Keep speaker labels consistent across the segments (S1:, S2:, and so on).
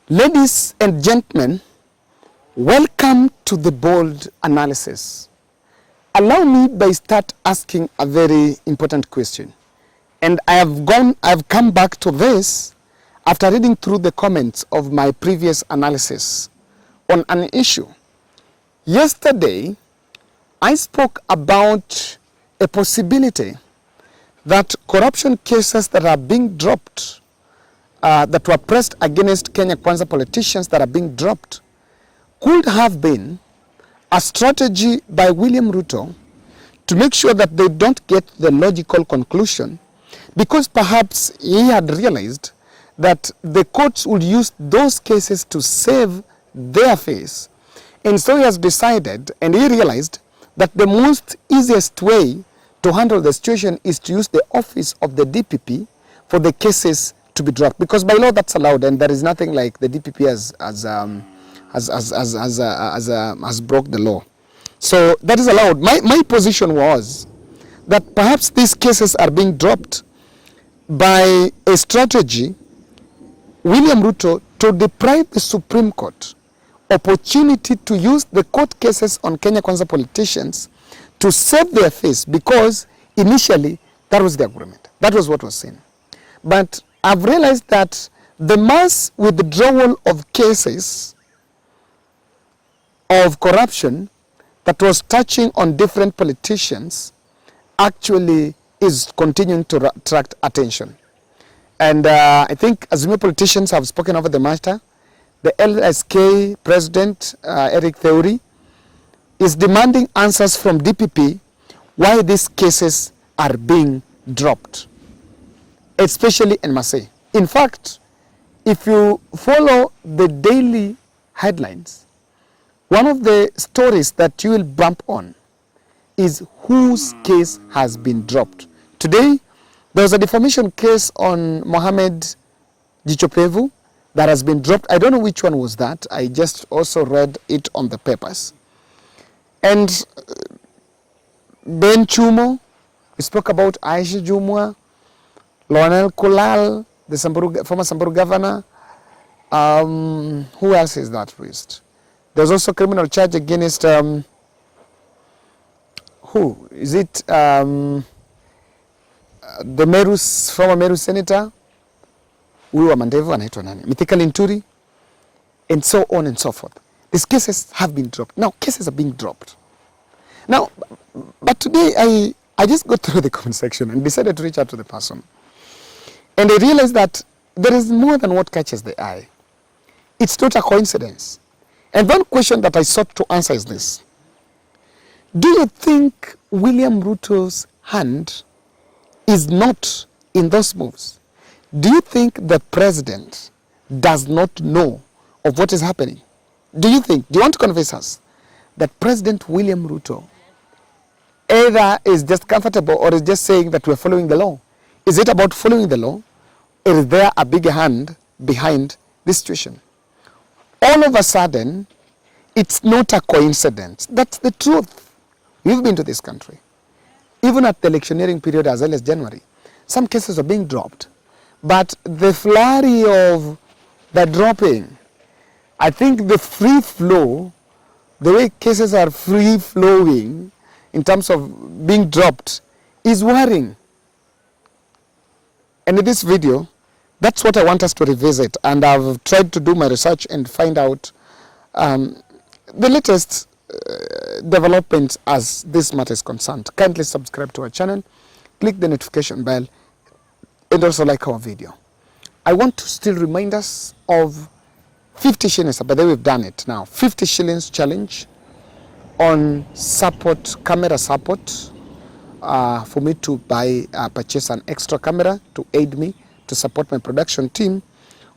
S1: Ladies and gentlemen, welcome to the bold analysis. Allow me by start asking a very important question. And I've come back to this after reading through the comments of my previous analysis on an issue. Yesterday, I spoke about a possibility that corruption cases that are being dropped, that were pressed against Kenya Kwanza politicians that are being dropped, could have been a strategy by William Ruto to make sure that they don't get the logical conclusion, because perhaps he had realized that the courts would use those cases to save their face. And so he has decided, and he realized, that the most easiest way to handle the situation is to use the office of the DPP for the cases to be dropped, because by law that's allowed, and there is nothing like the DPP has broke the law. So that is allowed. My position was that perhaps these cases are being dropped by a strategy, William Ruto, to deprive the Supreme Court opportunity to use the court cases on Kenya Kwanza politicians to save their face, because initially that was the agreement. That was what was seen. But I've realized that the mass withdrawal of cases of corruption that was touching on different politicians actually is continuing to attract attention. And I think Azimio politicians have spoken over the matter. The LSK president, Eric Theory, is demanding answers from DPP why these cases are being dropped, especially in Masai. In fact, if you follow the daily headlines, one of the stories that you will bump on is whose case has been dropped. Today, there was a defamation case on Mohamed Jichopevu that has been dropped. I don't know which one was that. I just also read it on the papers. And Ben Chumo, we spoke about Aisha Juma, Lionel Kulal, the former Samburu governor. Who else is that priest? There's also criminal charge against, who? Is it the former Meru senator? Huyu wa Mandevu anaitwa nani? Mithika Linturi, and so on and so forth. These cases have been dropped. Now, cases are being dropped. Now, but today I just got through the comment section and decided to reach out to the person. And I realized that there is more than what catches the eye. It's not a coincidence. And one question that I sought to answer is this. Do you think William Ruto's hand is not in those moves? Do you think the president does not know of what is happening? Do you want to convince us that President William Ruto either is just comfortable or is just saying that we're following the law? Is it about following the law? Or is there a big hand behind this situation? All of a sudden, it's not a coincidence. That's the truth. We've been to this country. Even at the electioneering period as early as January, some cases are being dropped. But the flurry of the dropping, I think the free flow, the way cases are free flowing in terms of being dropped, is worrying. And in this video, that's what I want us to revisit. And I've tried to do my research and find out the latest developments as this matter is concerned. Kindly subscribe to our channel, click the notification bell, and also like our video. I want to still remind us of 50 shillings, but then we've done it now. 50 shillings challenge on support, camera support, for me to purchase an extra camera to aid me to support my production team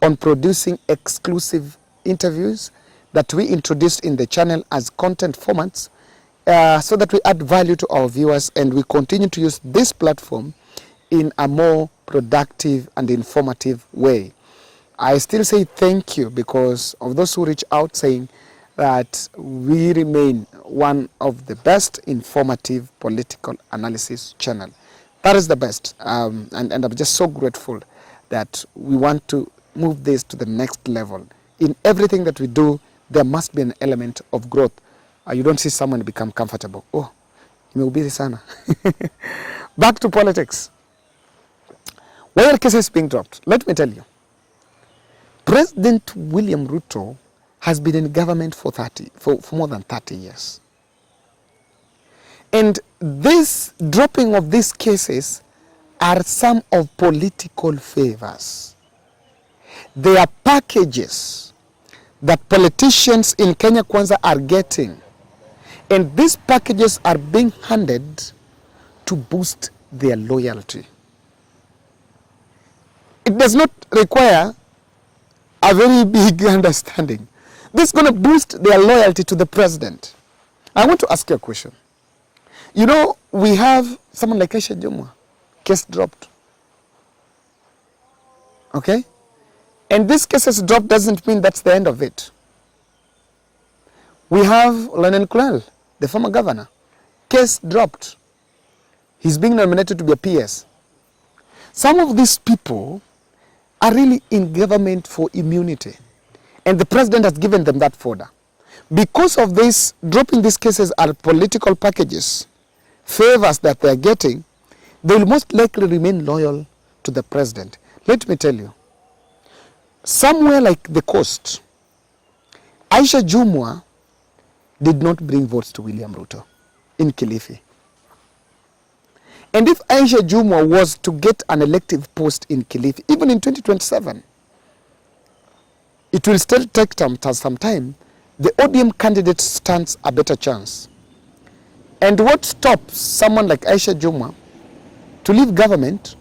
S1: on producing exclusive interviews that we introduced in the channel as content formats, so that we add value to our viewers, and we continue to use this platform in a more productive and informative way. I still say thank you because of those who reach out saying that we remain one of the best informative political analysis channel. That is the best, and I'm just so grateful that we want to move this to the next level in everything that we do, there must be an element of growth. You don't see someone become comfortable. Oh, imehubiri sana. Back to politics. Why are cases being dropped? Let me tell you. President William Ruto has been in government for more than 30 years. And this dropping of these cases are some of political favors. They are packages that politicians in Kenya Kwanza are getting. And these packages are being handed to boost their loyalty. It does not require a very big understanding. This is going to boost their loyalty to the president. I want to ask you a question. You know, we have someone like Aisha Juma, case dropped. Okay? And this case is dropped doesn't mean that's the end of it. We have Lenin Kulal, the former governor, case dropped. He's being nominated to be a PS. Some of these people are really in government for immunity. And the president has given them that fodder. Because of this, dropping these cases are political packages, favors that they are getting, they will most likely remain loyal to the president. Let me tell you, somewhere like the coast, Aisha Juma did not bring votes to William Ruto in Kilifi. And if Aisha Juma was to get an elective post in Kilifi, even in 2027, it will still take some time. The ODM candidate stands a better chance. And what stops someone like Aisha Juma to leave government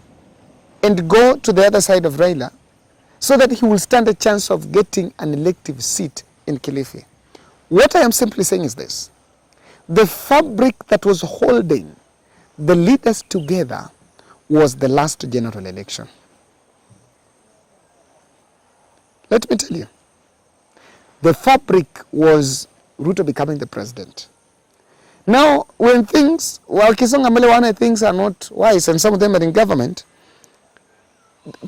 S1: and go to the other side of Raila so that he will stand a chance of getting an elective seat in Kilifi? What I am simply saying is this. The fabric that was holding the leaders together was the last general election. Let me tell you. The fabric was Ruto becoming the president. Now, when things, Kisonga Melewana things are not wise and some of them are in government,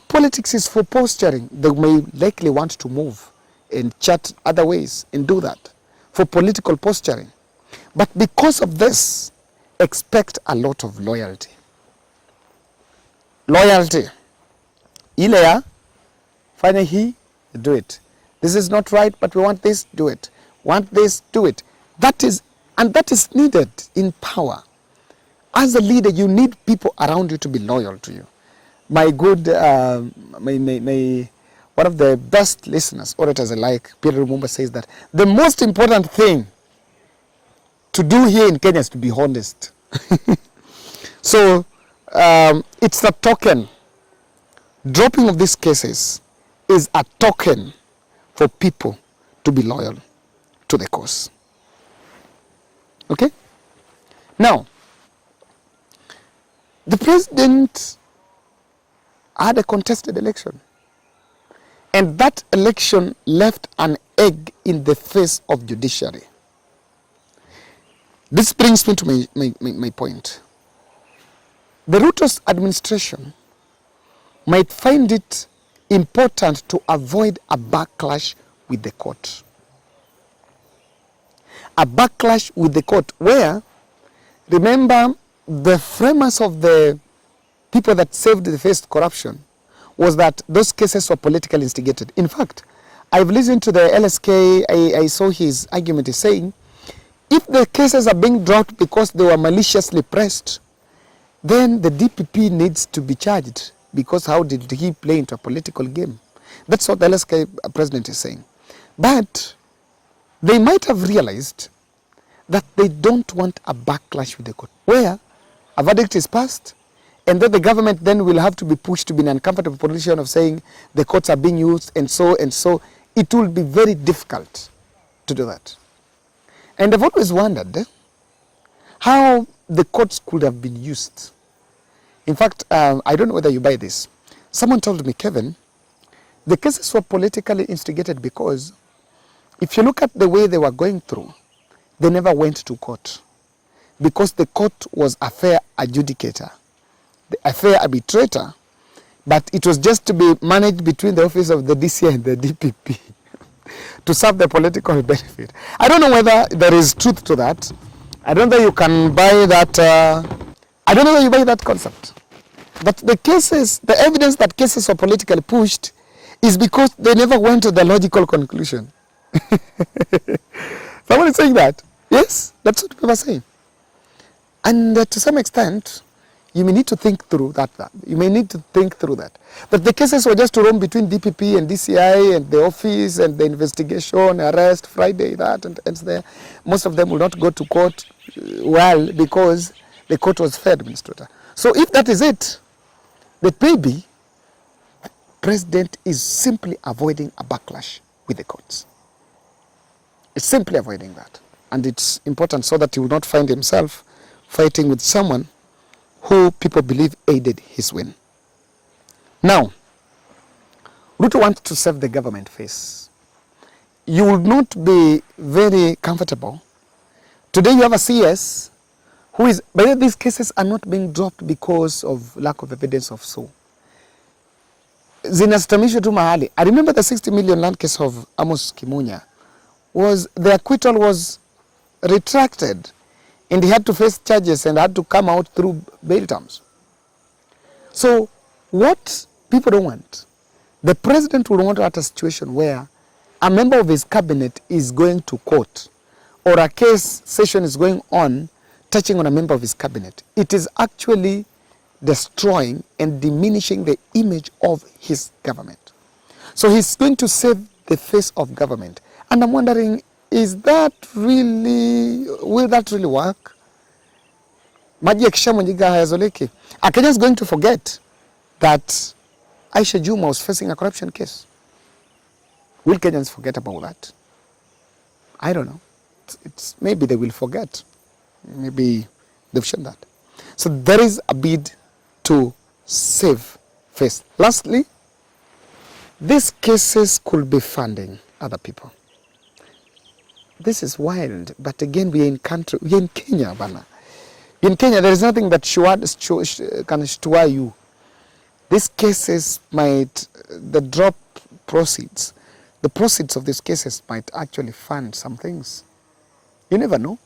S1: politics is for posturing. They may likely want to move and chat other ways and do that for political posturing. But because of this, expect a lot of loyalty. Loyalty. Ile ya, fanya hii, do it. This is not right, but we want this, do it. Want this, do it. That is needed in power. As a leader, you need people around you to be loyal to you. My good, one of the best listeners, orators alike, Peter Lumumba, says that the most important thing to do here in Kenya is to be honest. So it's a token. Dropping of these cases is a token for people to be loyal to the cause. Okay? Now, the president had a contested election. And that election left an egg in the face of judiciary. This brings me to my point. The Rutos administration might find it important to avoid a backlash with the court. A backlash with the court where, remember, the framers of the people that saved the faced corruption was that those cases were politically instigated. In fact, I've listened to the LSK, I saw his argument is saying, if the cases are being dropped because they were maliciously pressed, then the DPP needs to be charged because how did he play into a political game? That's what the LSK president is saying. But they might have realized that they don't want a backlash with the court, where a verdict is passed, and then the government then will have to be pushed to be in an uncomfortable position of saying the courts are being used and so. It will be very difficult to do that. And I've always wondered how the courts could have been used. In fact, I don't know whether you buy this. Someone told me, Kevin, the cases were politically instigated because if you look at the way they were going through, they never went to court because the court was a fair adjudicator, a fair arbitrator, but it was just to be managed between the office of the DC and the DPP. to serve the political benefit. I don't know whether there is truth to that. I don't know you can buy that. I don't know whether you buy that concept. But the cases, the evidence that cases were politically pushed is because they never went to the logical conclusion. Someone is saying that. Yes, that's what people are saying. And to some extent, you may need to think through that. You may need to think through that. But the cases were just to roam between DPP and DCI and the office and the investigation, arrest, Friday, that, and there. Most of them will not go to court well because the court was fair administrator. So if that is it, that maybe the president is simply avoiding a backlash with the courts. It's simply avoiding that. And it's important so that he will not find himself fighting with someone who people believe aided his win. Now, Ruto wants to save the government face. You will not be very comfortable. Today you have a CS who is, by the way, these cases are not being dropped because of lack of evidence of so. Zinasimamishwa tu mahali. I remember the 60 million land case of Amos Kimunya. The acquittal was retracted and he had to face charges and had to come out through bail terms. So what people don't want, the president will want at a situation where a member of his cabinet is going to court or a case session is going on touching on a member of his cabinet. It is actually destroying and diminishing the image of his government. So he's going to save the face of government. And I'm wondering, will that really work? Maji yakishamwagika hayazoleki. Are Kenyans going to forget that Aisha Juma was facing a corruption case? Will Kenyans forget about that? I don't know. Maybe they will forget. Maybe they've shown that. So there is a bid to save face. Lastly, these cases could be funding other people. This is wild, but again, we are in Kenya, bana. In Kenya, there is nothing that can shtua you. These cases might, the proceeds of these cases might actually fund some things. You never know.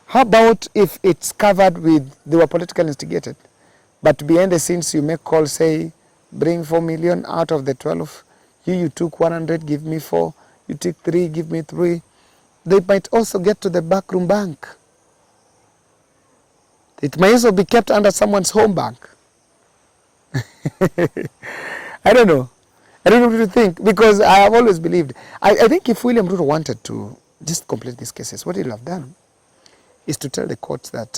S1: How about if it's covered with, they were politically instigated, but behind the scenes you make calls, say, bring 4 million out of the 12, you took 100, give me 4, you took 3, give me 3. They might also get to the backroom bank. It may also be kept under someone's home bank. I don't know. I don't know what to think, because I have always believed, I think if William Ruto wanted to just complete these cases, what he'll have done is to tell the courts that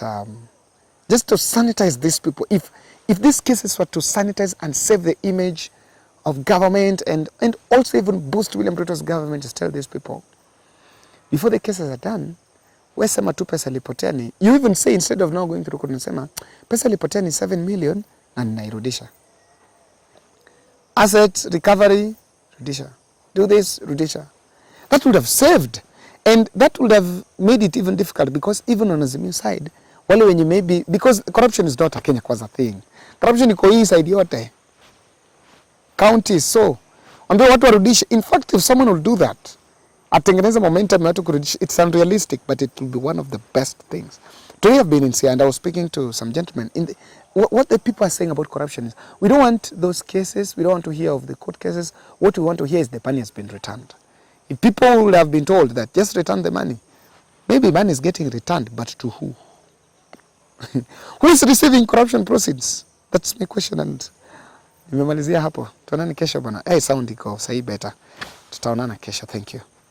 S1: just to sanitize these people, if these cases were to sanitize and save the image of government and also even boost William Ruto's government, just tell these people, before the cases are done, wesema tu pesa lipotea ni, you even say instead of now going through court, unasema pesa lipotea ni 7 million na ninairudisha. Asset recovery, rudisha. Do this, rudisha. That would have saved. And that would have made it even difficult, because even on Azimio side, wale wenye maybe, because corruption is not a Kenya Kwanza thing. Corruption iko hii side yote. Counties, so. Ambia watu warudisha. In fact, if someone will do that, atengeneza momentum ya watu kurudisha, it's unrealistic, but it will be one of the best things. Today I've been in Sia and I was speaking to some gentlemen. What the people are saying about corruption is, we don't want those cases, we don't want to hear of the court cases. What we want to hear is the money has been returned. If people would have been told that just return the money, maybe money is getting returned, but to who? Who is receiving corruption proceeds? That's my question, and nimemalizia hapo. Tuonane kesho bwana. Sound iko sahi better. Tutaonana kesho. Thank you.